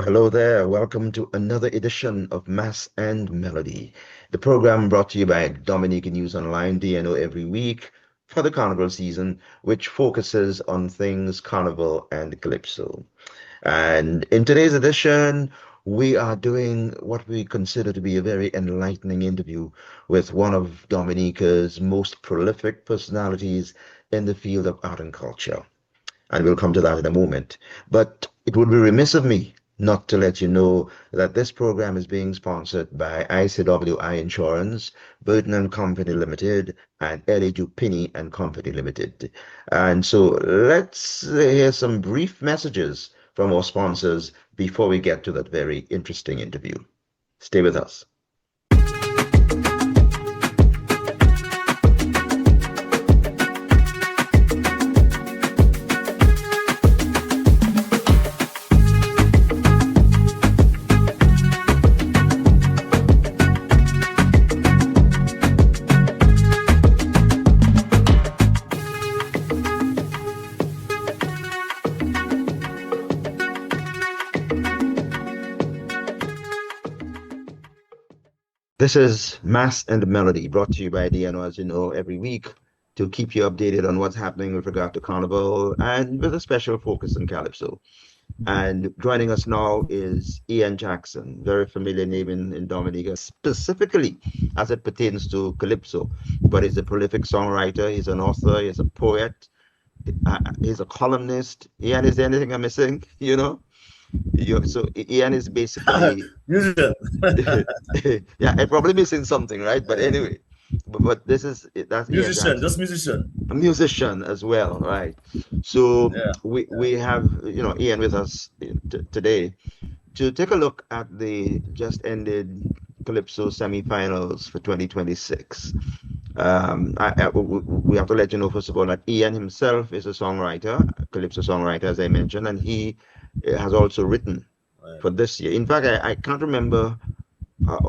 Hello there. Welcome to another edition of Mass and Melody, the program brought to you by Dominican News Online, DNO, every week for the Carnival season, which focuses on things Carnival and Calypso. And in today's edition, we are doing what we consider to be a very enlightening interview with one of Dominica's most prolific personalities in the field of art and culture. And we'll come to that in a moment. But it would be remiss of me not to let you know that this program is being sponsored by ICWI Insurance, Burton and Company Limited, and Ellie Dupini and Company Limited. And so let's hear some brief messages from our sponsors before we get to that very interesting interview. Stay with us. This is Mass and Melody, brought to you by DNO, as you know, every week to keep you updated on what's happening with regard to Carnival and with a special focus on Calypso. And joining us now is Ian Jackson, very familiar name in Dominica, specifically as it pertains to Calypso. But he's a prolific songwriter, he's an author, he's a poet, he's a columnist. Ian, is there anything I'm missing? So Ian is basically musician. Yeah, I'm probably missing something, right? But anyway, but that's musician, just musician. A musician as well, right? So Yeah. we have Ian with us today to take a look at the just ended Calypso semifinals for 2026. We have to let you know, first of all, that Ian himself is a songwriter, a Calypso songwriter, as I mentioned, and he has also written for this year. In fact, I can't remember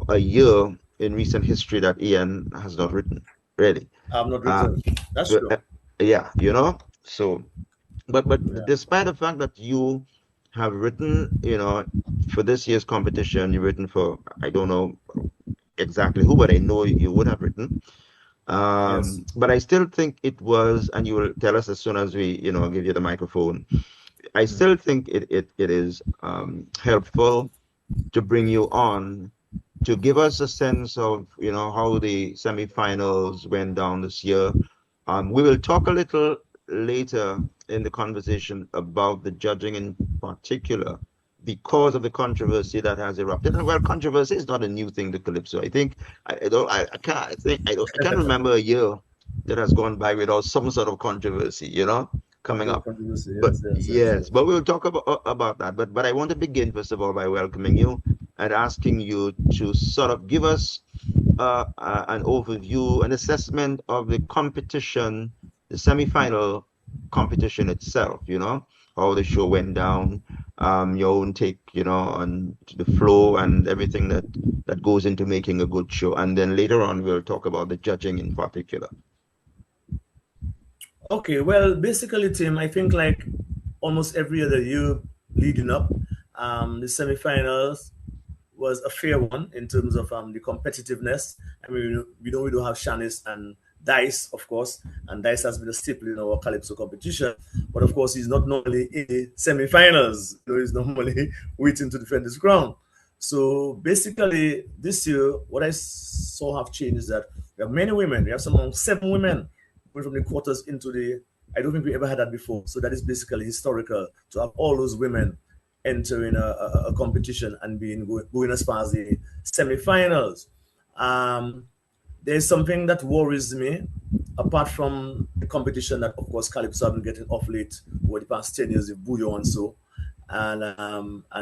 a year in recent history that Ian has not written, really. I've not written. That's true. Yeah, so, but despite the fact that you have written, for this year's competition, you've written for, I don't know exactly who, but I know you would have written. Yes. But I still think it was, and you will tell us as soon as we, give you the microphone. I still think it is helpful to bring you on to give us a sense of, how the semifinals went down this year. We will talk a little later in the conversation about the judging in particular, because of the controversy that has erupted. And well, controversy is not a new thing to Calypso. I think I can't remember a year that has gone by without some sort of controversy, coming up. Yes, but we'll talk about that. But I want to begin first of all by welcoming you and asking you to sort of give us an overview, an assessment of the competition, the semifinal competition itself. How the show went down, your own take, on the flow and everything that goes into making a good show. And then later on, we'll talk about the judging in particular. Okay, well, basically, Tim, I think like almost every other year leading up, the semifinals was a fair one in terms of the competitiveness. I mean, we don't have Shanice and Dice, of course, and Dice has been a staple in our Calypso competition. But of course, he's not normally in the semifinals. He's normally waiting to defend his crown. So basically, this year, what I saw have changed is that we have many women. We have some 7 women going from the quarters into the. I don't think we ever had that before. So that is basically historical to have all those women entering a competition and going as far as the semifinals. There's something that worries me, apart from the competition that, of course, Calypso have been getting off late over the past 10 years, the Bouillon and so, and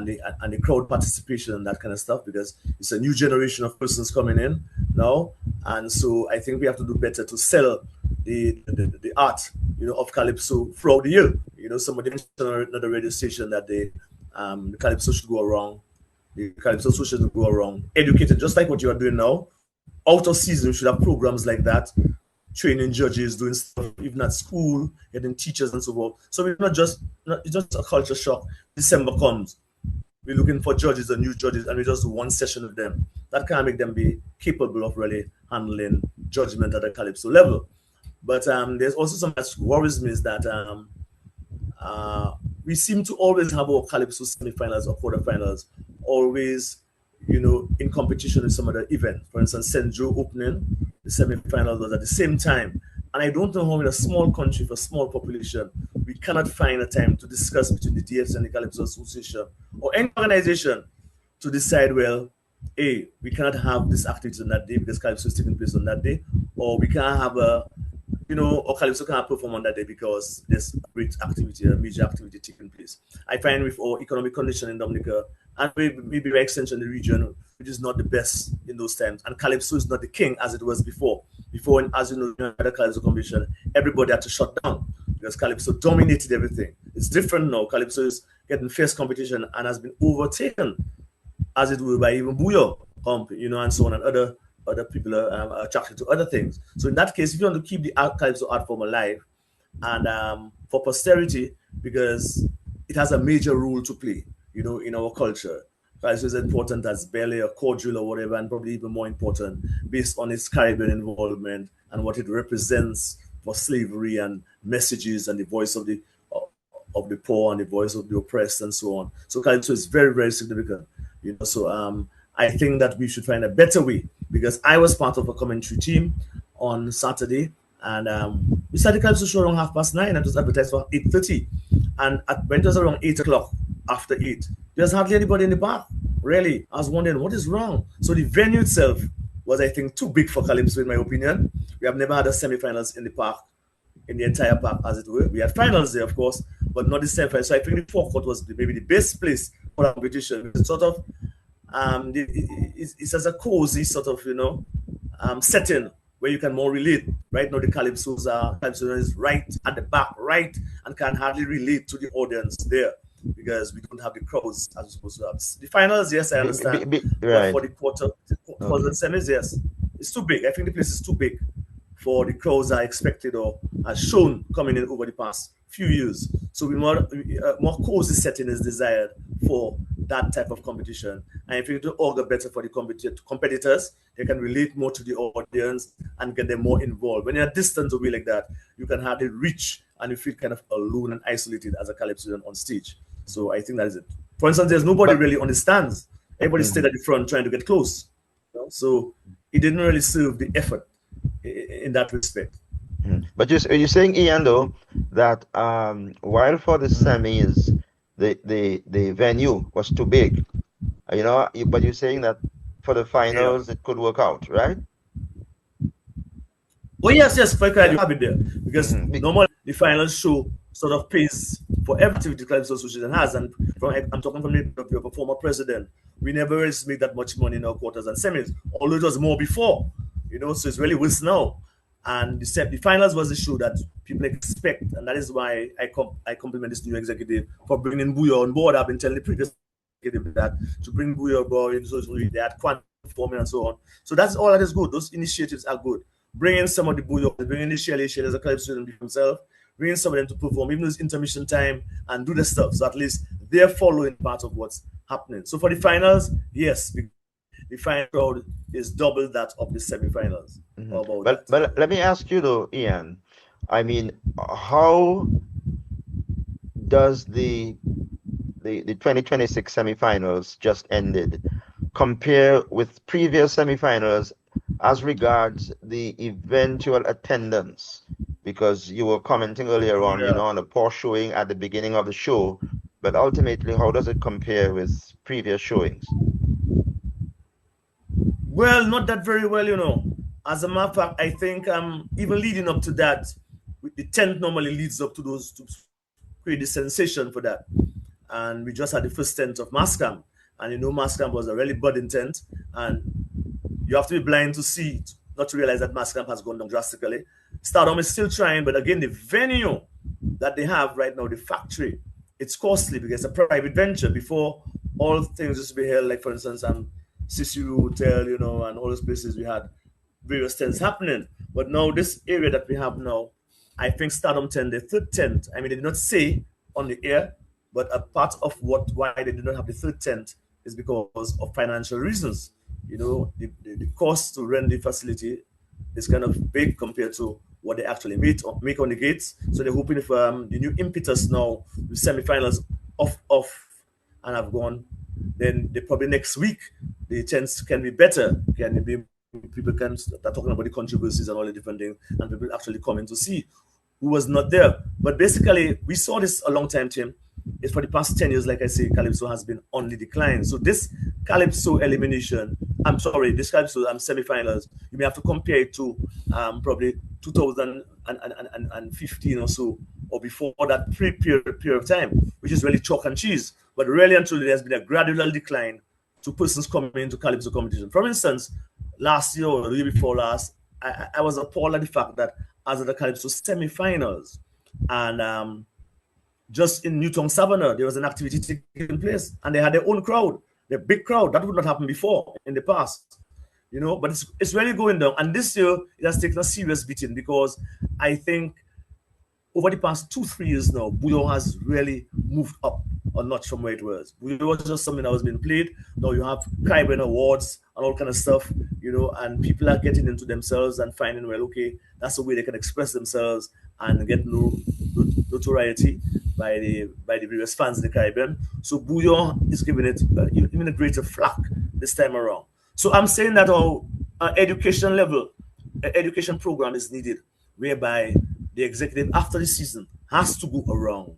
the crowd participation and that kind of stuff, because it's a new generation of persons coming in now, and so I think we have to do better to sell the art, of Calypso throughout the year. Somebody mentioned on the radio station that the Calypso should go around, the Calypso should go around, educated, just like what you are doing now. Out of season, we should have programs like that, training judges, doing stuff, even at school, getting teachers and so forth. So we're not just, it's just a culture shock. December comes, we're looking for judges and new judges, and we just do one session with them. That can't make them be capable of really handling judgment at a Calypso level. But there's also something that worries me is that we seem to always have our Calypso semifinals or quarterfinals always, in competition with some other event. For instance, St. Joe opening, the semifinals was at the same time. And I don't know how in a small country for a small population, we cannot find a time to discuss between the DFs and the Calypso Association or any organization to decide, well, A, we cannot have this activity on that day because Calypso is taking place on that day, or we can't have or Calypso can't perform on that day because there's a great activity, a major activity taking place. I find with our economic condition in Dominica, and maybe by extension the region, which is not the best in those times, and Calypso is not the king as it was before. Before, as you know, the Calypso competition, everybody had to shut down because Calypso dominated everything. It's different now. Calypso is getting fierce competition and has been overtaken, as it were, by even Booyah, and so on, and other people are attracted to other things. So in that case, if you want to keep the Calypso art form alive and for posterity, because it has a major role to play, in our culture. Calypso is important as ballet or quadrille or whatever, and probably even more important based on its Caribbean involvement and what it represents for slavery and messages and the voice of the poor and the voice of the oppressed and so on. So Calypso is very, very significant. So I think that we should find a better way, because I was part of a commentary team on Saturday, and we started Calypso show around 9:30, and it was advertised for 8:30. And when it was around 8 o'clock, after 8, there's hardly anybody in the park. Really, I was wondering what is wrong. So the venue itself was, I think, too big for Calypso, in my opinion. We have never had a semifinals in the park, in the entire park, as it were. We had finals there, of course, but not the semifinals. So I think the forecourt was maybe the best place for the competition. It's sort of, it's as a cozy sort of, setting where you can more relate. Right now, the Calypso is right at the back, right, and can hardly relate to the audience there, because we don't have the crowds as we're supposed to have. The finals, yes, I understand. Right. But for the quarters and semis, yes, it's too big. I think the place is too big for the crowds are expected or are shown coming in over the past few years. So more cozy setting is desired for that type of competition. And if you to augur better for the competitors, they can relate more to the audience and get them more involved. When you're distant away like that, you can hardly reach and you feel kind of alone and isolated as a Calypso on stage. So I think that is it. For instance, there's nobody really on the stands. Everybody stayed at the front trying to get close. So it didn't really serve the effort in that respect. But you're saying, Ian, though, that while for the semis, the venue was too big, but you're saying that for the finals, it could work out, right? Oh, yes, for you have it there. Because normally the finals show sort of pays for every activity the Calypso Association has. And I'm talking from the point of view of a former president. We never really made that much money in our quarters and semis, although it was more before, so it's really worse now. And the finals was the show that people expect, and that is why I compliment this new executive for bringing Booyah on board. I've been telling the previous executive that to bring Booyah on board, they had quantum performing and so on. So that's all that is good. Those initiatives are good. Bringing some of the Booyah, bringing the Shelley as a Calypso himself, bringing some of them to perform, even though it's intermission time, and do the stuff. So at least they're following part of what's happening. So for the finals, yes, the final crowd is double that of the semifinals. But let me ask you though, Ian. I mean, how does the 2026 semifinals just ended compare with previous semifinals as regards the eventual attendance? Because you were commenting earlier on, on a poor showing at the beginning of the show, but ultimately, how does it compare with previous showings? Well, not that very well, As a matter of fact, I think even leading up to that, the tent normally leads up to those to create the sensation for that. And we just had the first tent of Mascam. And Mascam was a really budding tent. And you have to be blind to see it, not to realize that Mascam has gone down drastically. Stardom is still trying, but again, the venue that they have right now, the factory, it's costly because it's a private venture. Before, all things used to be held, like for instance, Cicero Hotel, and all those places we had various tents happening. But now this area that we have now, I think Stardom tent, the third tent, I mean, they did not say on the air, But a part of why they do not have the third tent is because of financial reasons. You know, the cost to rent the facility is kind of big compared to what they actually make on the gates. So they're hoping if the new impetus now, the semifinals off and have gone, then they probably next week the chance can be better. Can be people can start talking about the controversies and all the different things, and people actually coming to see who was not there. But basically, we saw this a long time, Tim. It's for the past 10 years, like I say, Calypso has been on the decline. So this Calypso elimination, I'm sorry, this Calypso semifinals, you may have to compare it to probably 2015 or so, or before that period of time, which is really chalk and cheese. But really and truly, there's been a gradual decline to persons coming into Calypso competition. For instance, last year or the year before last, I was appalled at the fact that as of the Calypso semifinals, and just in Newtown Savannah, there was an activity taking place, and they had their own crowd, their big crowd. That would not happen before in the past, you know. But it's really going down, and this year it has taken a serious beating because I think over the past 2-3 years now, Bouyon has really moved up a notch from where it was. Bouyon was just something that was being played. Now you have Caribbean awards and all kind of stuff, you know, and people are getting into themselves and finding, well, okay, that's a way they can express themselves and get notoriety by the various fans in the Caribbean. So Bouyon is giving it even a greater flack this time around. So I'm saying that our education level, education program is needed, whereby the executive after the season has to go around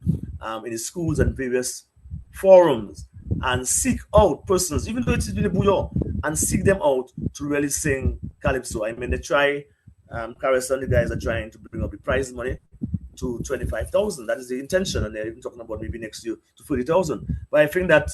in the schools and various forums and seek out persons, even though it's in the Bouyon, and seek them out to really sing Calypso. I mean, they try, Caris and the guys are trying to bring up the prize money to 25,000. That is the intention, and they're even talking about maybe next year to 30,000. But I think that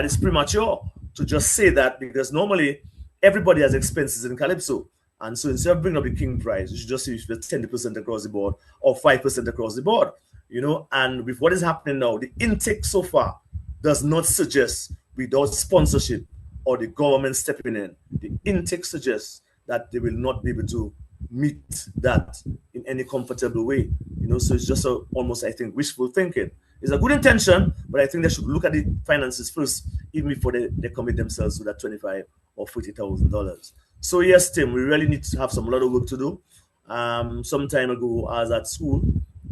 is premature to just say that, because normally everybody has expenses in Calypso. And so instead of bringing up the King prize, you should just use 10% across the board or 5% across the board, you know. And with what is happening now, the intake so far does not suggest, without sponsorship or the government stepping in, the intake suggests that they will not be able to meet that in any comfortable way, you know. So it's just almost, I think, wishful thinking. It's a good intention, but I think they should look at the finances first, even before they commit themselves to that $25,000 or $40,000. So yes, Tim, we really need to have some lot of work to do. Some time ago, I was at school,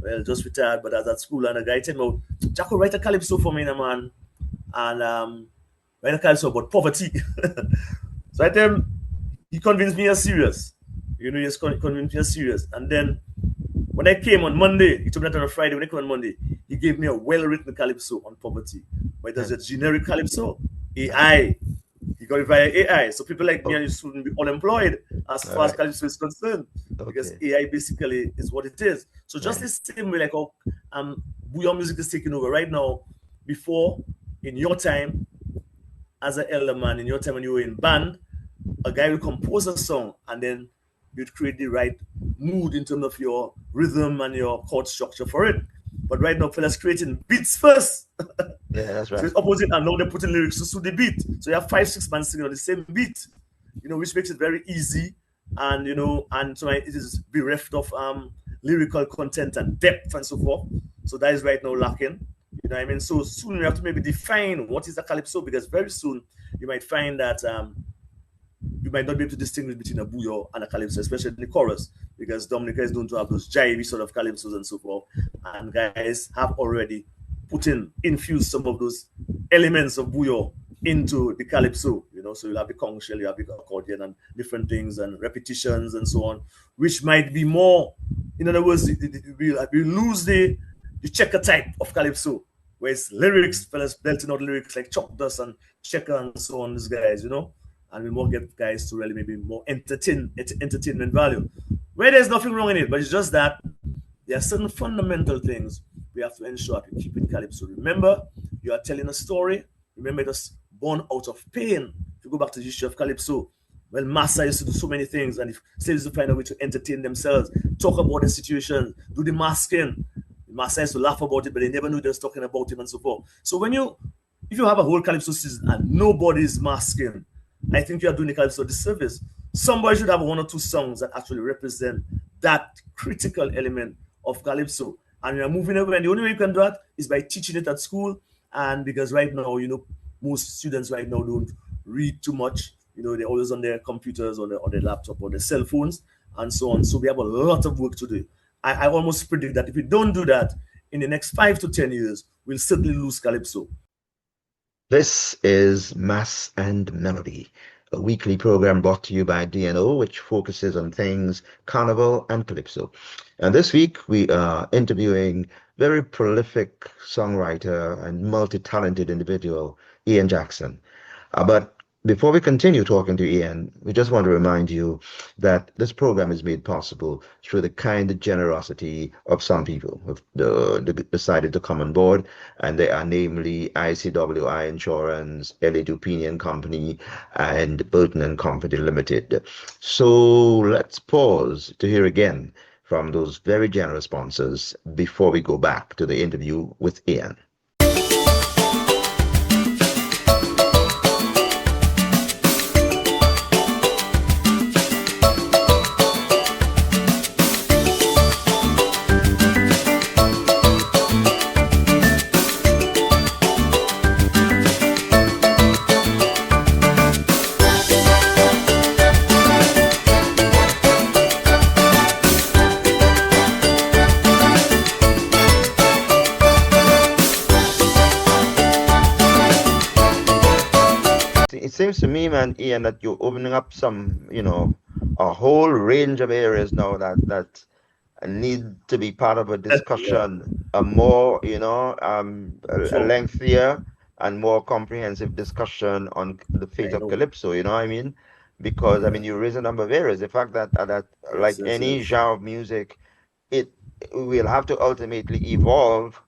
well, just retired, but I was at school, and a guy told me, Jacko, write a Calypso for me, man, and write a Calypso about poverty. So I tell him, he convinced me as serious. You know, he just convinced me as serious. And then when I came on Monday, he told me that on a Friday. When I came on Monday, he gave me a well-written Calypso on poverty. But it was a generic Calypso, AI. He got it via AI. So people like me and you shouldn't be unemployed as far as Calypso is concerned. Because AI basically is what it is. So just the same way like how Bouyon Music is taking over right now. Before, in your time, as an elder man, in your time when you were in band, a guy will compose a song and then you'd create the right mood in terms of your rhythm and your chord structure for it. But right now, fellas creating beats first. Yeah, that's right. So it's opposite, and now they're putting lyrics to suit the beat. So you have 5-6 bands singing on the same beat, you know, which makes it very easy, and you know, and so it is bereft of lyrical content and depth and so forth. So that is right now lacking. You know what I mean? So soon we have to maybe define what is a Calypso, because very soon you might find that you might not be able to distinguish between a Bouyon and a Calypso, especially in the chorus, because Dominica is known to have those jivey sort of Calypsos and so forth. And guys have already infused some of those elements of Bouyon into the Calypso, you know. So you'll have the conch shell, you have the accordion and different things and repetitions and so on, which might be more, in other words, we lose the checker type of Calypso, where it's lyrics, fellas belting out lyrics like Chuck Dust and Checker and so on, these guys, you know. And we more get guys to really maybe more entertainment value, where there's nothing wrong in it, but it's just that there are certain fundamental things we have to ensure that we keep in Calypso. Remember, you are telling a story. Remember, it was born out of pain. If you go back to the history of Calypso, well, Massa used to do so many things, and if slaves used to find a way to entertain themselves, talk about the situation, do the masking. Massa used to laugh about it, but they never knew they was talking about him and so forth. So if you have a whole Calypso season and nobody's masking, I think you are doing the Calypso a disservice. Somebody should have 1 or 2 songs that actually represent that critical element of Calypso. and you're moving away. And the only way you can do that is by teaching it at school. And because right now, most students right now don't read too much. They're always on their computers or their laptop or their cell phones and so on. So we have a lot of work to do. I almost predict that if we don't do that, in the next 5 to 10 years, we'll certainly lose Calypso. This is Mass and Melody, a weekly program brought to you by DNO, which focuses on things Carnival and Calypso. And this week we are interviewing very prolific songwriter and multi-talented individual, Ian Jackson. But before we continue talking to Ian, we just want to remind you that this program is made possible through the kind generosity of some people who decided to come on board, and they are namely ICWI Insurance, LA Dupinian Company, and Burton and Company Limited. So let's pause to hear again from those very generous sponsors before we go back to the interview with Ian. It seems to me, man, Ian, that you're opening up some, a whole range of areas now that need to be part of a discussion, a more, a lengthier and more comprehensive discussion on the fate of Calypso, you know what I mean? Because, you raise a number of areas. The fact that like any genre of music, it will have to ultimately evolve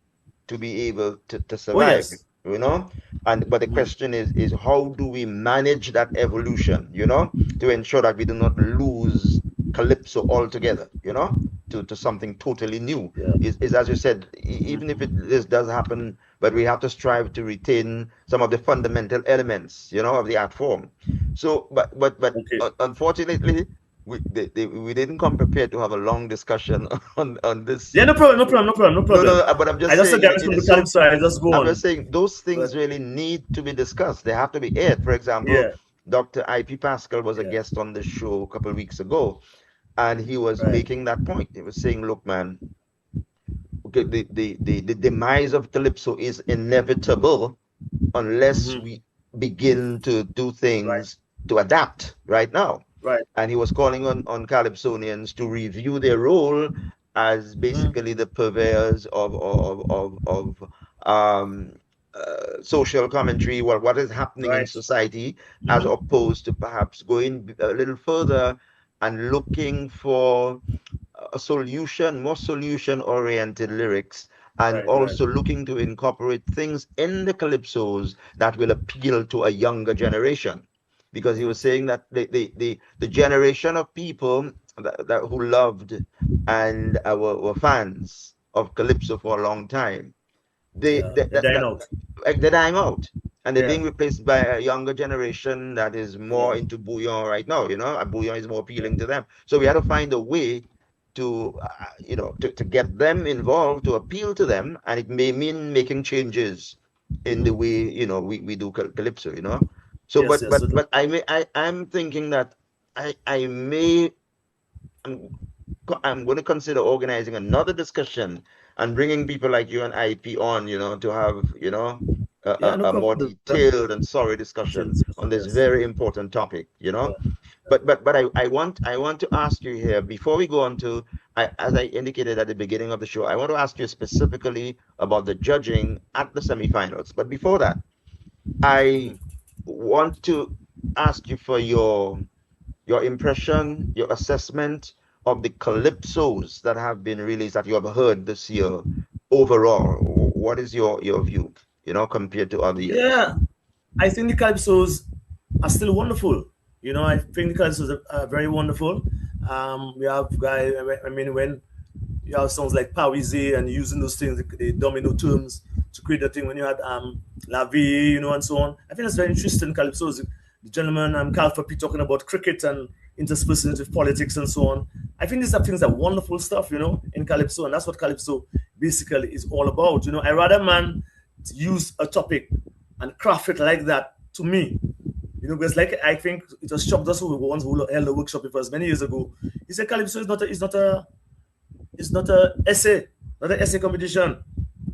to be able to survive. But the question is how do we manage that evolution, to ensure that we do not lose Calypso altogether, to something totally new. Is as you said, even if this does happen, but we have to strive to retain some of the fundamental elements, of the art form. So, but unfortunately, we didn't come prepared to have a long discussion on this. Yeah, no problem. No, but I'm just saying. I just go on. I'm just saying those things really need to be discussed. They have to be aired. For example, Dr. I.P. Pascal was a guest on the show a couple of weeks ago, and he was making that point. He was saying, "Look, man, the demise of Calypso is inevitable unless we begin to do things to adapt right now." Right. And he was calling on Calypsonians to review their role as basically the purveyors of social commentary, what is happening in society, as opposed to perhaps going a little further and looking for a solution, more solution-oriented lyrics, and also looking to incorporate things in the Calypsos that will appeal to a younger generation. Because he was saying that the generation of people that who loved and were fans of Calypso for a long time, they're dying out, and they're being replaced by a younger generation that is more into bouillon right now. And bouillon is more appealing to them. So we had to find a way to to get them involved, to appeal to them, and it may mean making changes in the way we do Calypso. So, but I'm thinking that I'm going to consider organizing another discussion and bringing people like you and IP on, to have, a more detailed and sorry discussion on this very important topic, But I want to ask you here before we go on to, as I indicated at the beginning of the show, I want to ask you specifically about the judging at the semifinals. But before that, I want to ask you for your impression, your assessment of the Calypsos that have been released, that you have heard this year overall. What is your view, compared to other years? Yeah, I think the Calypsos are still wonderful. I think the Calypsos are very wonderful. We have guys, when you have songs like Pawize and using those things, the domino terms, to create the thing when you had La Vie, and so on. I think that's very interesting. Calypso, the gentleman Calfa P talking about cricket and interspersing with politics and so on. I think these are things that wonderful stuff, in Calypso, and that's what Calypso basically is all about. You know, I rather man use a topic and craft it like that to me. You know, because like I think it was Chuck Duss who once held a workshop with us many years ago. He said Calypso is not a essay, not an essay competition.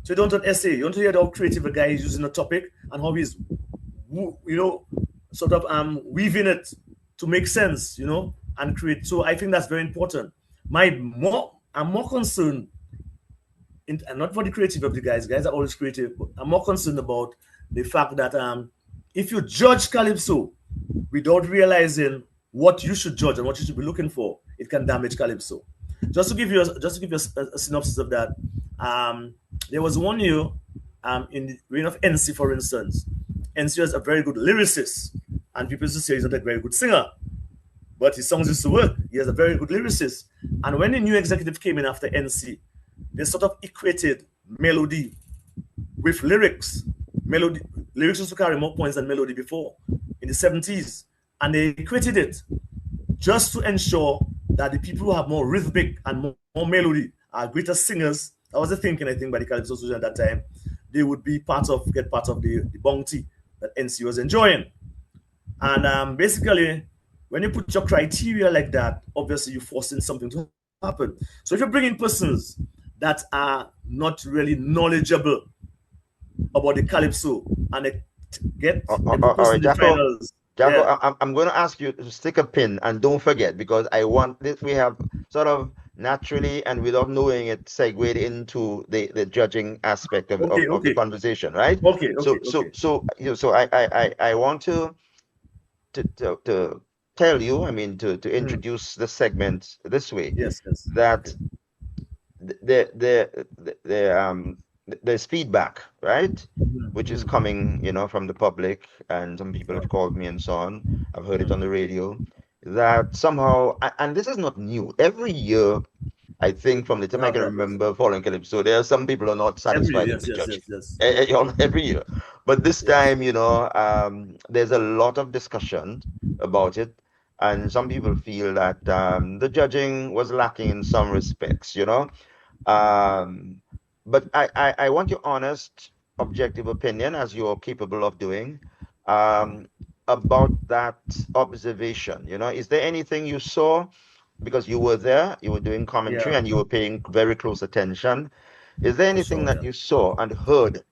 So you don't want an essay. You want to hear how creative a guy is using a topic and how he's, you know, sort of weaving it to make sense, you know, and create. So I think that's very important. I'm more concerned, and not for the creative of the guys. Guys are always creative. But I'm more concerned about the fact that if you judge Calypso without realizing what you should judge and what you should be looking for, it can damage Calypso. Just to give you a synopsis of that, there was one year in the reign of NC, for instance. NC was a very good lyricist, and people used to say he's not a very good singer, but his songs used to work. He has a very good lyricist. And when the new executive came in after NC, they sort of equated melody with lyrics. Lyrics used to carry more points than melody before in the 70s, and they equated it just to ensure that the people who have more rhythmic and more melody are greater singers. That was the thinking, I think, by the Calypso Association at that time. They would be get part of the bounty that NC was enjoying. And basically, when you put your criteria like that, obviously you're forcing something to happen. So if you bring in persons that are not really knowledgeable about the Calypso and they get the finals. Jaco, yeah. I'm going to ask you to stick a pin and don't forget, because I want this. We have sort of naturally and without knowing it segued into the judging aspect of the conversation, right? So I want to tell you, I mean, to introduce the segment this way. Yes. That there's feedback, right? Which is coming, you know, from the public, and some people have called me and so on. I've heard it on the radio that somehow, and this is not new. Every year, I think from the time I can remember following Calypso, there are some people who are not satisfied with the judge. Every year. But this time, you know, there's a lot of discussion about it. And some people feel that the judging was lacking in some respects, you know. But I want your honest, objective opinion, as you're capable of doing, about that observation. You know, is there anything you saw, because you were there, you were doing commentary, and you were paying very close attention? Is there anything that you saw and heard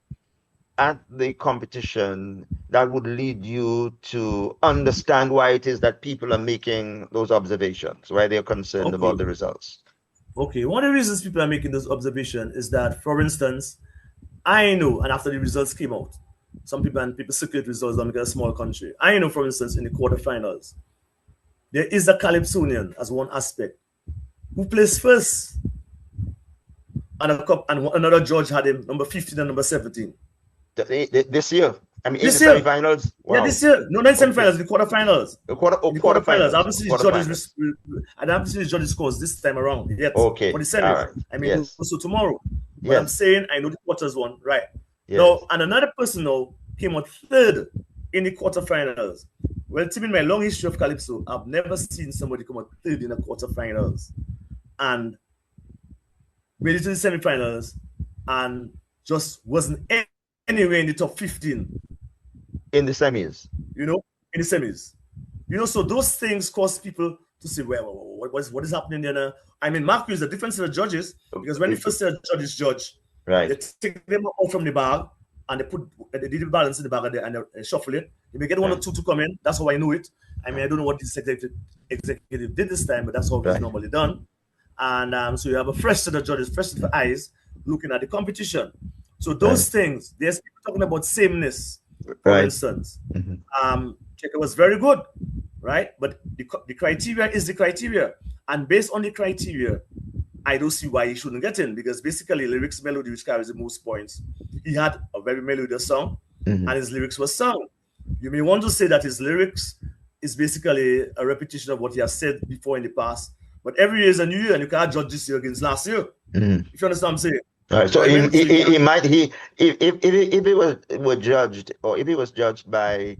at the competition that would lead you to understand why it is that people are making those observations, why they're concerned about the results? Okay, one of the reasons people are making those observations is that, for instance, I know, and after the results came out, some people circulate results on a small country. I know, for instance, in the quarterfinals, there is a Calypsonian as one aspect who placed first, and another judge had him number 15 and number 17. This year? I mean, this in the semifinals? Wow. Yeah, this year. No, not semifinals, the quarterfinals. The quarterfinals. I haven't seen the judges scores this time around yet. Okay. For the semis. Right. I mean, so tomorrow. But I'm saying I know the quarters one, right? Yes. Now, and another person now came out third in the quarterfinals. Well, Tim, in my long history of Calypso, I've never seen somebody come out third in the quarterfinals and made it to the semifinals and just wasn't anywhere in the top 15. In the semis. You know, in the semis. You know, so those things cause people to say, well, what is happening there? I mean, Mark is a different set of judges, because when the first set of judges judge, right, they take them out from the bag and they did the balance in the bag and they shuffle it. You may get one or two to come in. That's how I know it. I mean, I don't know what this executive did this time, but that's how it's normally done. And so you have a fresh set of judges, fresh set of eyes looking at the competition. So those things, there's people talking about sameness, for instance. Checker was very good, right? But the criteria is the criteria. And based on the criteria, I don't see why he shouldn't get in, because basically lyrics, melody, which carries the most points. He had a very melodious song, and his lyrics were sung. You may want to say that his lyrics is basically a repetition of what he has said before in the past. But every year is a new year, and you can't judge this year against last year. If you understand what I'm saying. Right. So if he was judged, or if he was judged by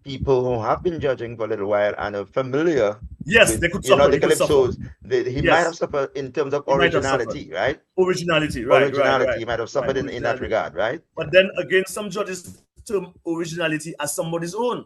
people who have been judging for a little while and are familiar Yes, with they could you know suffer. the He could suffer. calypsos. He might have Yes, suffered in terms of he might have suffered. originality, right? Originality, right, right, Originality, right, he might have right. suffered in that Originality. regard, right? But then again, some judges term originality as somebody's own.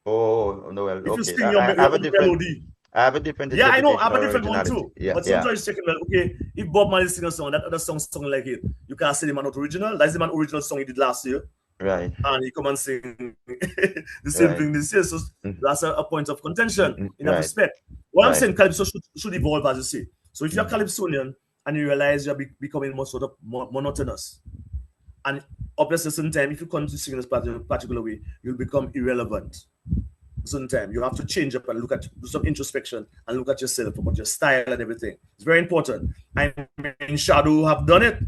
Oh no, well, If you okay. sing I your have a own different melody, interpretation yeah, I know. I of have a different one originality. too. Yeah, But some yeah. judges taking, well, okay, if Bob Marley sing a song, that other song like it, you can't say the man not original. That's the man original song he did last year. Right. And he come and sing the same Right. thing this year. So that's a point of contention in that Right. respect. What I'm Right. saying, Calypso should evolve, as you say. So if you're Mhm. Calypsonian and you realize you're becoming more sort of monotonous, and up a certain time, if you continue to sing in a particular way, you'll become irrelevant. Certain time, you have to change up and do some introspection and look at yourself about your style and everything. It's very important. I mean, Shadow have done it.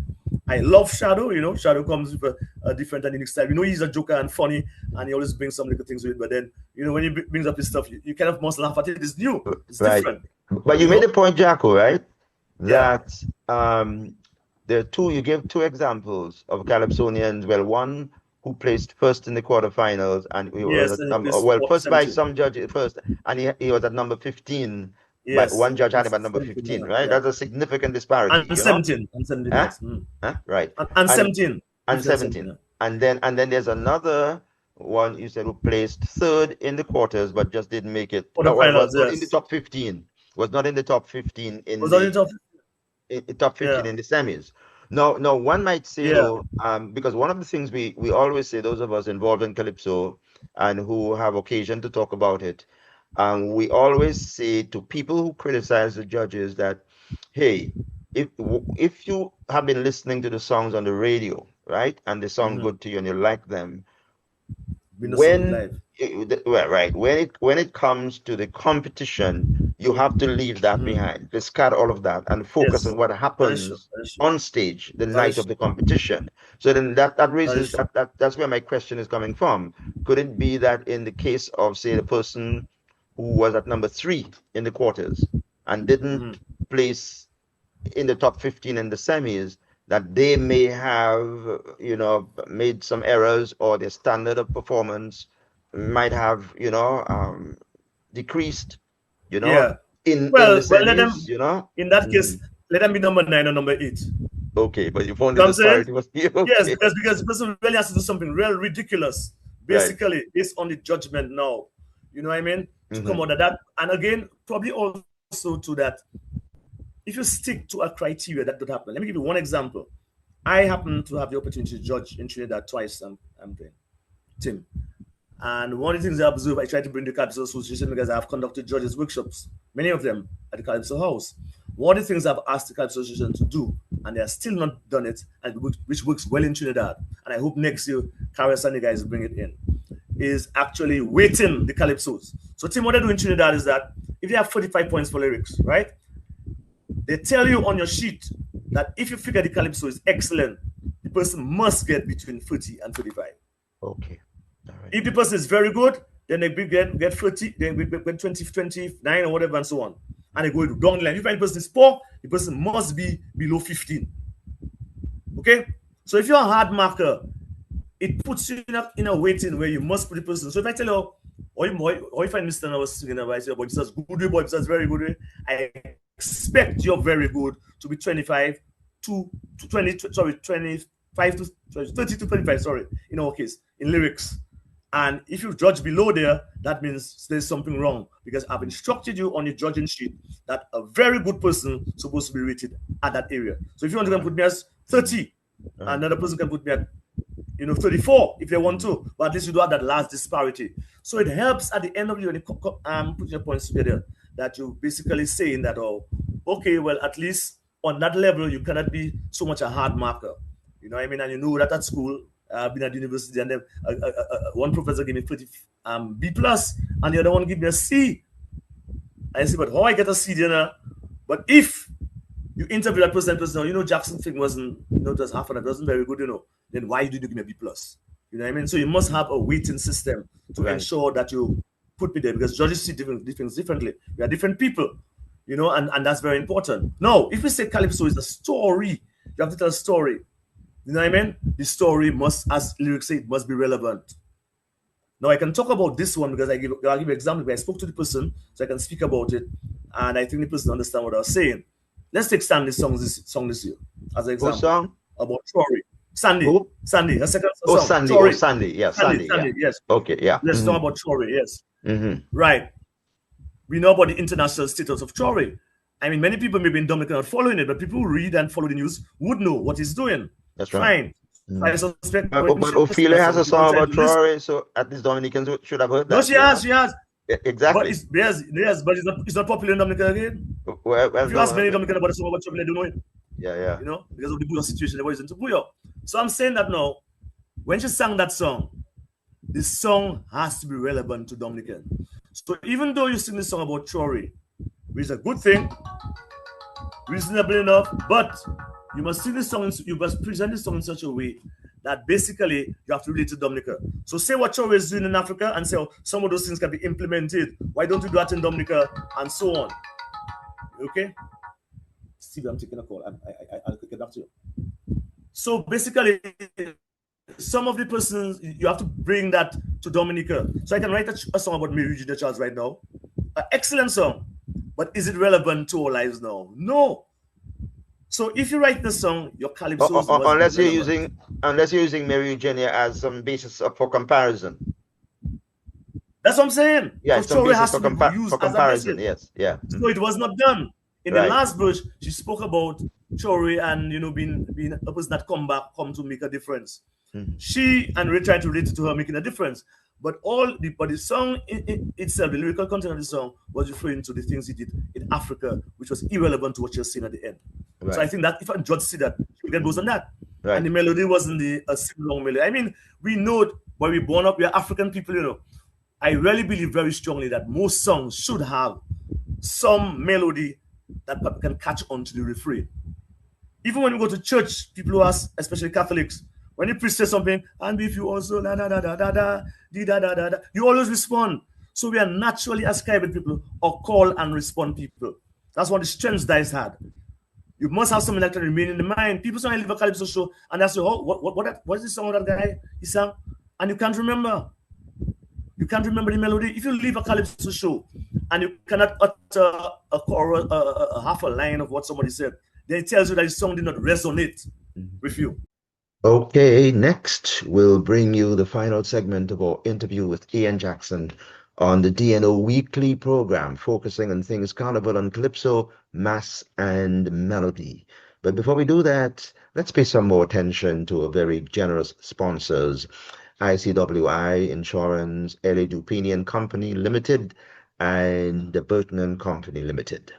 I love Shadow. You know, Shadow comes with a different and unique style. You know, he's a joker and funny, and he always brings some little things with it. But then, you know, when he brings up his stuff, you kind of must laugh at it. It's new. It's Right. different. But you made a point, Jacko, right? Yeah. That there are two. You gave two examples of Calypsonians. Well, one who placed first in the quarterfinals, and he was Yes, at and it well, first by 17. some judges first, and he was at number 15. Yes. But one judge had him at It's number 17, 15, yeah, right? yeah. That's a significant disparity. And you know? 17. And 17. Huh? Yes. Huh? Right. And 17. And 17. 17, yeah. And then there's another one you said who placed third in the quarters but just didn't make it. Quarterfinals, Was in the yes. top 15. Was not in the top 15 in Was that in the top? top 15 Yeah. in the semis. No, one might say Yeah. though, because one of the things we always say, those of us involved in Calypso and who have occasion to talk about it, we always say to people who criticize the judges that, hey, if you have been listening to the songs on the radio, right, and they sound good to you and you like them, when it comes to the competition, you have to leave that behind, discard all of that, and focus on what happens on stage the night of the competition. So then that raises that's where my question is coming from. Could it be that in the case of, say, the person who was at number 3 in the quarters and didn't place in the top 15 in the semis, that they may have, you know, made some errors, or their standard of performance might have, you know, decreased, you know, in the semis, let them, you know. In that case, let them be number 9 or number 8. Okay, but you found the disparity was here. Okay. Yes, because the person really has to do something real ridiculous, basically, based on the judgment now. You know what I mean? To come out of that. And again, probably also to that, if you stick to a criteria, that could happen. Let me give you one example. I happen to have the opportunity to judge in Trinidad twice, Tim. And one of the things I observe, I try to bring the Calypso Association because I've conducted judges' workshops, many of them at the Calypso House. One of the things I've asked the Calypso Association to do, and they are still not done it, and which works well in Trinidad, and I hope next year, Karis and the guys bring it in, is actually weighting the Calypsos. So, Tim, what they do in Trinidad is that if you have 45 points for lyrics, right? They tell you on your sheet that if you figure the Calypso is excellent, the person must get between 30 and 35. Okay. All right. If the person is very good, then they get 30, then we get 20, 29 or whatever and so on. And they go down the line. If the person is poor, the person must be below 15. Okay? So if you're a hard marker, it puts you in a waiting where you must put the person. So if I tell you, or if I understand I was singing about, I say, but this is good, but this is very good, I expect you're very good to be 25 to 20, sorry, 25 to 30 to 25, sorry, in our case, in lyrics. And if you judge below there, that means there's something wrong, because I've instructed you on your judging sheet that a very good person is supposed to be rated at that area. So if you want to put me as 30, another person can put me at 34 if they want to, but at least you do have that last disparity. So it helps at the end of the year when you put your points together, that you're basically saying that, oh, okay, well, at least on that level, you cannot be so much a hard marker. You know what I mean? And you know that at school, I've been at university, and then one professor gave me 30 B+, and the other one gave me a C. I say, but how I get a C there? But if you interview that person, Jackson thing wasn't, just half and it wasn't very good, then why did you give me a B+? You know what I mean? So you must have a weighting system to ensure that you put me there, because judges see things differently. We are different people, and that's very important. Now, if we say Calypso is a story, you have to tell a story. You know what I mean? The story must, as lyrics say, it must be relevant. Now I can talk about this one because I'll give you an example. I spoke to the person, so I can speak about it, and I think the person understand what I was saying. Let's take Sandy's song this year as an Who example song? about Tory. Sandy, Who? Sandy, her second Oh, song. Sandy. Tory. Oh, Sandy. Yeah, Sandy, Sandy. Yeah. yes. Okay. Yeah. Let's talk about Tory. Yes. Mm-hmm. Right. We know about the international status of Tory. I mean, many people maybe in Dominica not following it, but people who read and follow the news would know what he's doing. That's right. Fine. I suspect, But Ophelia has a song about Tory, so at least Dominicans should have heard that. No, she has. Yeah, exactly. But it's not popular in Dominica again. Well, if you ask many Dominicans about the song about Tory, they don't know it. Yeah. You know, because of the Buyo situation, everybody's into Buyo. So I'm saying that now, when she sang that song, this song has to be relevant to Dominican. So even though you sing this song about Tory, which is a good thing, reasonable enough, but you must sing this song, you must present this song in such a way that basically you have to relate to Dominica. So say what Tory is doing in Africa and say, oh, some of those things can be implemented. Why don't you do that in Dominica? And so on. Okay? Steve, I'm taking a call. I'll get back to you. So basically, some of the persons, you have to bring that to Dominica. So I can write a song about Mary Regina Charles right now. An excellent song. But is it relevant to our lives now? No. So if you write the song, your calypso unless you're using Mary Eugenia as some basis for comparison. That's what I'm saying. Yeah, so Tory has to be used for comparison. Yes, yeah. So it was not done. In the last verse, she spoke about Tory and being a person that come to make a difference. She and Ray tried to relate it to her making a difference. But the song itself, the lyrical content of the song was referring to the things he did in Africa, which was irrelevant to what you're seeing at the end. Right. So I think that if a judge see that, she'll get those on that. Right. And the melody wasn't a sing-along melody. I mean, we know where we're born up, we are African people, I really believe very strongly that most songs should have some melody that people can catch on to the refrain. Even when you go to church, people who ask, especially Catholics, when the priest says something, and if you also da da da da da da da da da da, you always respond. So we are naturally ascribing people or call and respond people. That's what the strengths Dice had. You must have something that can remain in the mind. People say I leave a calypso show and they say, oh, what is the song that guy he sang? And you can't remember. You can't remember the melody. If you leave a calypso show and you cannot utter a chorus, a half a line of what somebody said, then it tells you that the song did not resonate with you. Okay, next we'll bring you the final segment of our interview with Ian Jackson on the DNO Weekly program, focusing on things Carnival and Calypso, Mass and Melody. But before we do that, let's pay some more attention to our very generous sponsors, ICWI Insurance, LA Dupini and Company Limited, and the Burton and Company Limited.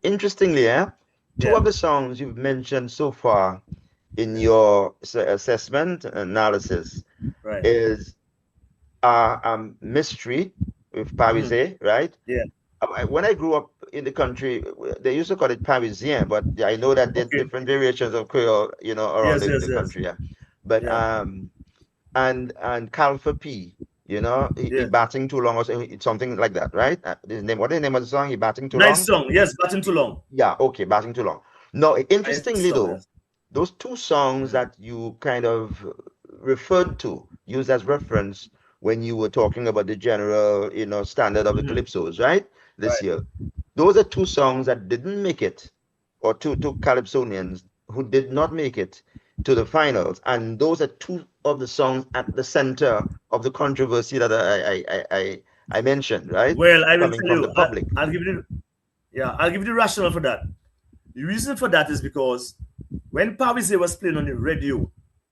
Interestingly, two of the songs you've mentioned so far in your assessment analysis is Mystery with Parisien, right? Yeah. When I grew up in the country, they used to call it Parisien, but I know that there's different variations of Creole, around the country. Yeah. But and Calfa P, he batting too long or something like that, right? What is the name of the song? He batting too long? Nice song, yes, batting too long. Yeah, okay, batting too long. No, interestingly though, those two songs that you kind of referred to, used as reference when you were talking about the general, standard of the calypsos, right? This year. Those are two songs that didn't make it, or two calypsonians who did not make it to the finals. And those are two of the songs at the center of the controversy that I mentioned, right? Well, I will Coming tell from you, the public. I'll give you, I'll give you the rationale for that. The reason for that is because when Pawise was playing on the radio,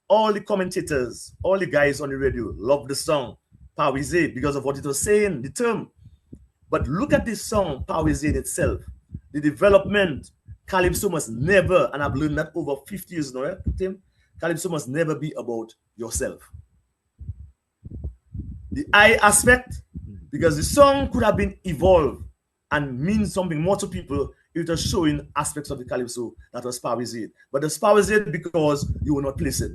all the commentators, all the guys on the radio loved the song Pawise because of what it was saying, the term. But look at this song, Pawise in itself. The development, Calypso must never, and I've learned that over 50 years now, right, Tim? Calypso must never be about yourself. The I aspect, because the song could have been evolved and mean something more to people if it was showing aspects of the Calypso that was Pawise. But the Pawise because you will not place it.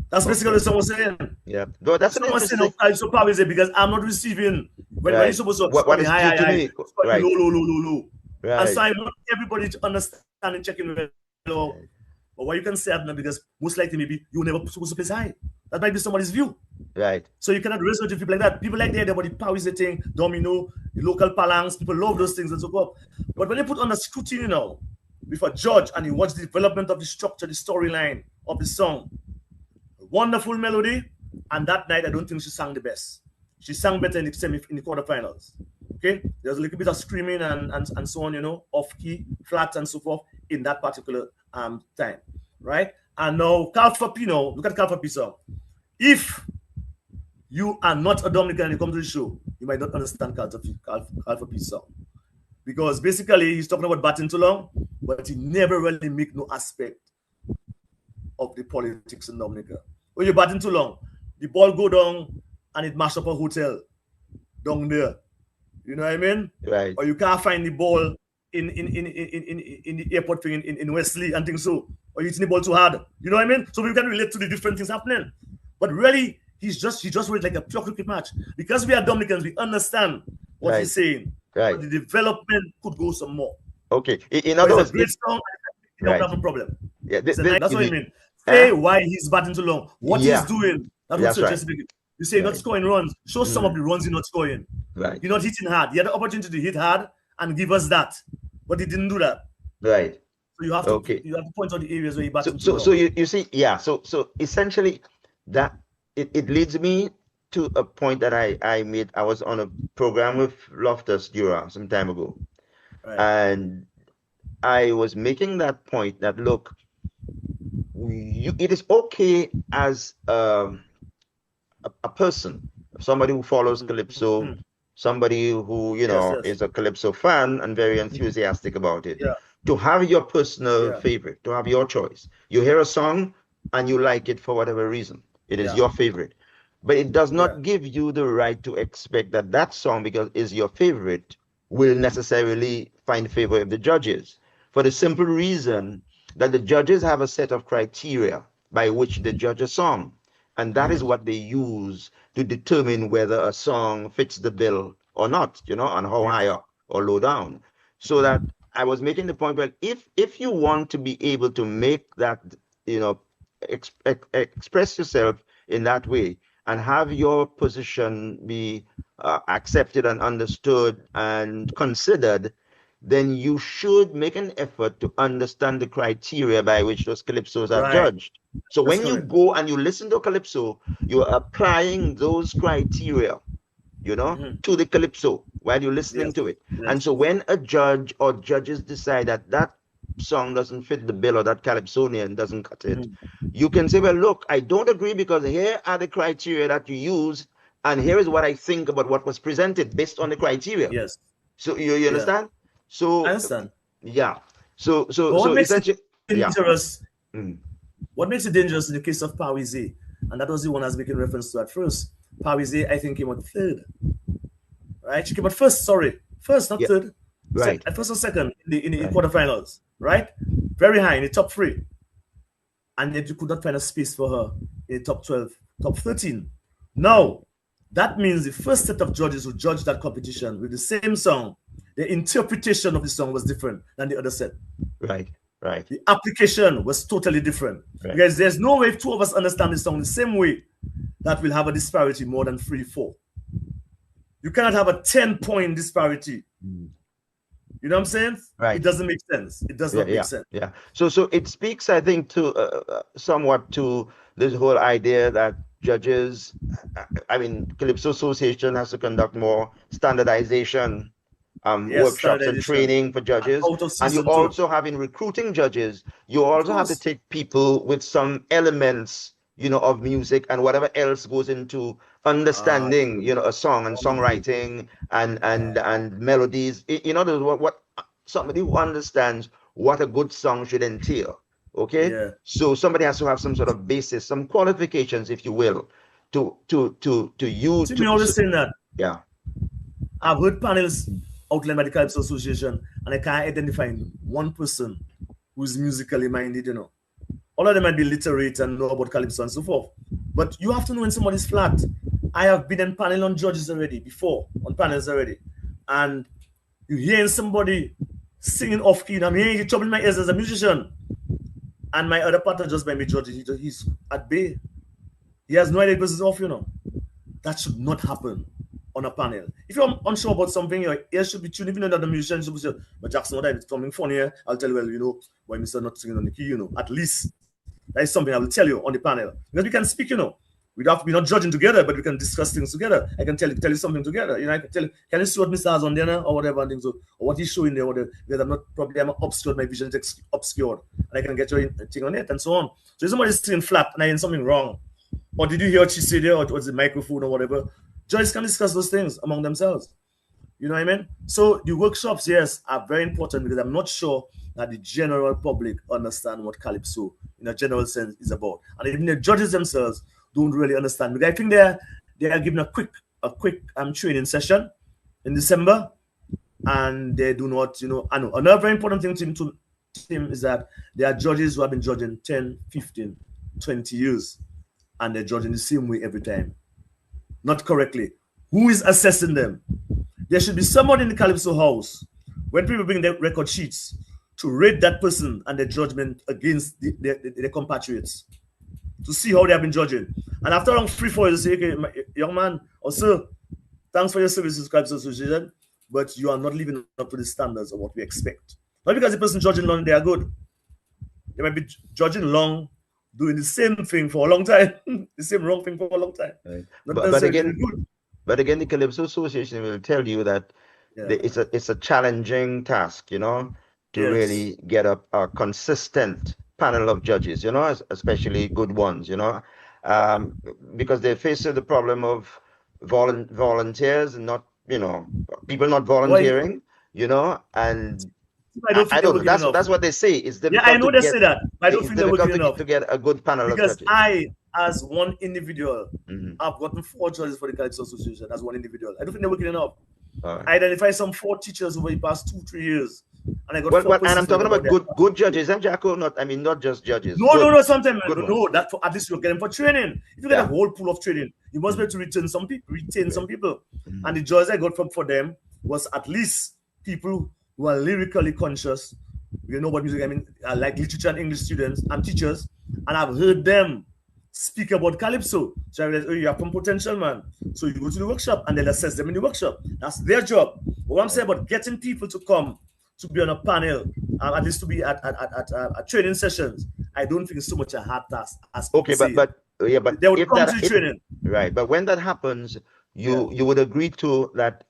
That's basically what someone was saying. Yeah, no, that's an someone saying Calypso Pawise because I'm not receiving when you're supposed to what is high, due to me, right? Low. Right. And so I want everybody to understand and check in with low. But what you can say because most likely maybe you never supposed to place high. That might be somebody's view. Right. So you cannot resort to people like that. People like the idea about the Pawise thing, domino, the local palangs, people love those things and so forth. But when they put under scrutiny now, with a judge and you watch the development of the structure, the storyline of the song, a wonderful melody, and that night I don't think she sang the best. She sang better in the quarterfinals. Okay, there's a little bit of screaming and so on, off key, flat and so forth in that particular time, right? And now Calfa P, look at Calfa P song. If you are not a Dominican and you come to the show, you might not understand Calfa P song. Because basically he's talking about batting too long, but he never really make no aspect of the politics in Dominica. When you're batting too long, the ball go down and it mash up a hotel down there. You know what I mean? Right. Or you can't find the ball in the airport thing in Wesley and things so. Or you hitting the ball too hard. You know what I mean? So we can relate to the different things happening. But really, he just wrote like a pure cricket match. Because we are Dominicans, we understand what he's saying. Right. But the development could go some more. Okay. In other words, it's a great song. You don't have a problem. Yeah, that's what I mean. Say why he's batting too long. What he's doing. That's what you say not scoring runs. Show some of the runs you're not scoring. Right. You're not hitting hard. You had the opportunity to hit hard and give us that, but he didn't do that. Right. So you have to point out the areas where he batted. So you see, yeah. So essentially, that it leads me to a point that I made. I was on a program with Loftus Dura some time ago, and I was making that point that look, it is okay as a person, somebody who follows Calypso, somebody who is a Calypso fan and very enthusiastic about it, to have your personal favorite, to have your choice. You hear a song and you like it for whatever reason. It is your favorite. But it does not give you the right to expect that that song, because it's your favorite, will necessarily find favor of the judges. For the simple reason that the judges have a set of criteria by which they judge a song. And that is what they use to determine whether a song fits the bill or not, on how high up or low down. So that I was making the point, well, if you want to be able to make that, express yourself in that way and have your position be accepted and understood and considered, then you should make an effort to understand the criteria by which those Calypsos are judged. So when you go and you listen to Calypso, you're applying those criteria, to the Calypso while you're listening to it. And so when a judge or judges decide that that song doesn't fit the bill or that Calypsonian doesn't cut it, you can say, well, look, I don't agree because here are the criteria that you use, and here is what I think about what was presented based on the criteria. Yes. So you understand? So I understand. Yeah. So what makes it dangerous? What makes it dangerous in the case of Pawise, and that was the one I was making reference to at first. Pawise, I think, came out third. Right? She came out first, not third. Right. At first or second in the quarterfinals, right? Very high in the top 3. And yet you could not find a space for her in the top 12, top 13. Now, that means the first set of judges who judged that competition with the same song, the interpretation of the song was different than the other set. Right. The application was totally different. Because there's no way if two of us understand the song the same way that will have a disparity more than 3-4. You cannot have a 10-point disparity. You know what I'm saying? Right. It doesn't make sense. It does not make sense. Yeah. So it speaks, I think, to somewhat to this whole idea that judges, I mean, Calypso Association has to conduct more standardization workshops and training for judges. And you also have in recruiting judges, you also have to take people with some elements, you know, of music and whatever else goes into understanding, you know, a song and songwriting and melodies. In other words, what somebody who understands what a good song should entail. Okay, so somebody has to have some sort of basis, some qualifications, if you will, to use. See, me always saying that. Yeah, I've heard panels outlined by the Calypso Association, and I can't identify one person who's musically minded. You know, all of them might be literate and know about Calypso and so forth, but you have to know when somebody's flat. I have been in panel on judges already before, on panels already, and you hearing somebody singing off key, and I'm hearing you troubling my ears as a musician. And my other partner just by me judging, he's at bay. He has no idea this is off, you know. That should not happen on a panel. If you're unsure about something, your ears should be tuned. Even another musician should be saying, but Jackson, what I'm coming funny here, I'll tell you, well, you know, why Mr. not singing on the key, you know. At least that is something I will tell you on the panel. Because we can speak, you know. We don't have to be not judging together, but we can discuss things together. I can tell you something together. You know, I can tell you, can you see what Mr. has on there now, or whatever, and things, or what he's showing there, whatever. Because I'm obscured, my vision is obscured, and I can get your thing on it, and so on. So if somebody's sitting flat and I hear something wrong, or did you hear what she said there, or was the microphone or whatever? Judges can discuss those things among themselves. You know what I mean? So the workshops, yes, are very important because I'm not sure that the general public understand what Calypso, in a general sense, is about, and even the judges themselves don't really understand. Because I think they are given a quick training session in December, and they do not, you know. I know another very important thing to him is that there are judges who have been judging 10, 15, 20 years, and they're judging the same way every time, not correctly. Who is assessing them? There should be someone in the Calypso house when people bring their record sheets to rate that person and their judgment against their compatriots, to see how they have been judging. And after around 3-4 years, say, okay, young man or sir, thanks for your services, Calypso Association, but you are not living up to the standards of what we expect. Not because the person judging long, they are good. They might be judging long, doing the same thing for a long time, the same wrong thing for a long time. Right. But again, the Calypso Association will tell you that it's a challenging task, you know, to really get a consistent panel of judges, you know, especially good ones, you know, because they're faced with the problem of volunteers and not, you know, people not volunteering, you know, and I don't know. That's what they say. It's difficult. Yeah, I know they say that. I don't think they're working enough to get a good panel of judges. Because I, as one individual, I've gotten 4 judges for the Calypso Association as one individual. I don't think they're working enough. Right. I identified some 4 teachers over the past 2-3 years. And I got and I'm talking about good judges, and Jacko, not just judges. No, sometimes that for at least you're getting for training. If you get a whole pool of training, you must be able to retain some people. And the judges I got for them was at least people who are lyrically conscious. You know what music I mean, like literature and English students and teachers, and I've heard them speak about Calypso. So I realized, oh, you have some potential, man. So you go to the workshop and they'll assess them in the workshop. That's their job. But what I'm saying about getting people to come to be on a panel, at least to be at training sessions, I don't think it's so much a hard task as okay, but they would come to the training. Right, but when that happens, you would agree to that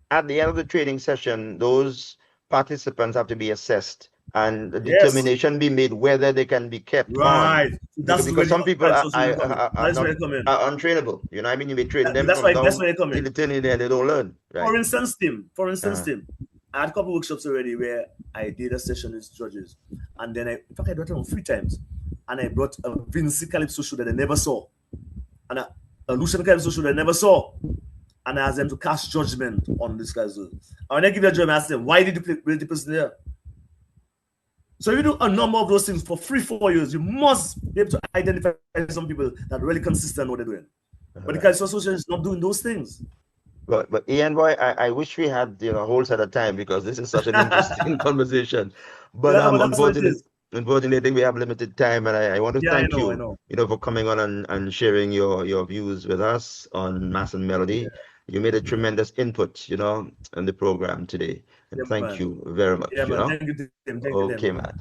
at the end of the training session, those participants have to be assessed and the determination be made whether they can be kept right. on. That's because some people are untrainable. You know, I mean, you may train them. That's why they come in. They don't learn. Right? For instance, Tim, I had a couple of workshops already where I did a session with judges, and then I brought them 3 times, and I brought a Vinci Calypso show that they never saw, and a Lucian Calypso show that they never saw, and I asked them to cast judgment on this guy's. And when I give their judgment, I asked them, why did you play the person there? So if you do a number of those things for 3-4 years, you must be able to identify some people that are really consistent in what they're doing. But the Calypso Association is not doing those things. But Ian boy, I wish we had a whole set of time because this is such an interesting conversation. But unfortunately, I think we have limited time, and I want to thank you, for coming on and sharing your views with us on Mass and Melody. Yeah. You made a tremendous input, in the program today, and thank you very much. Yeah, man. Thank you, Tim. Okay, man.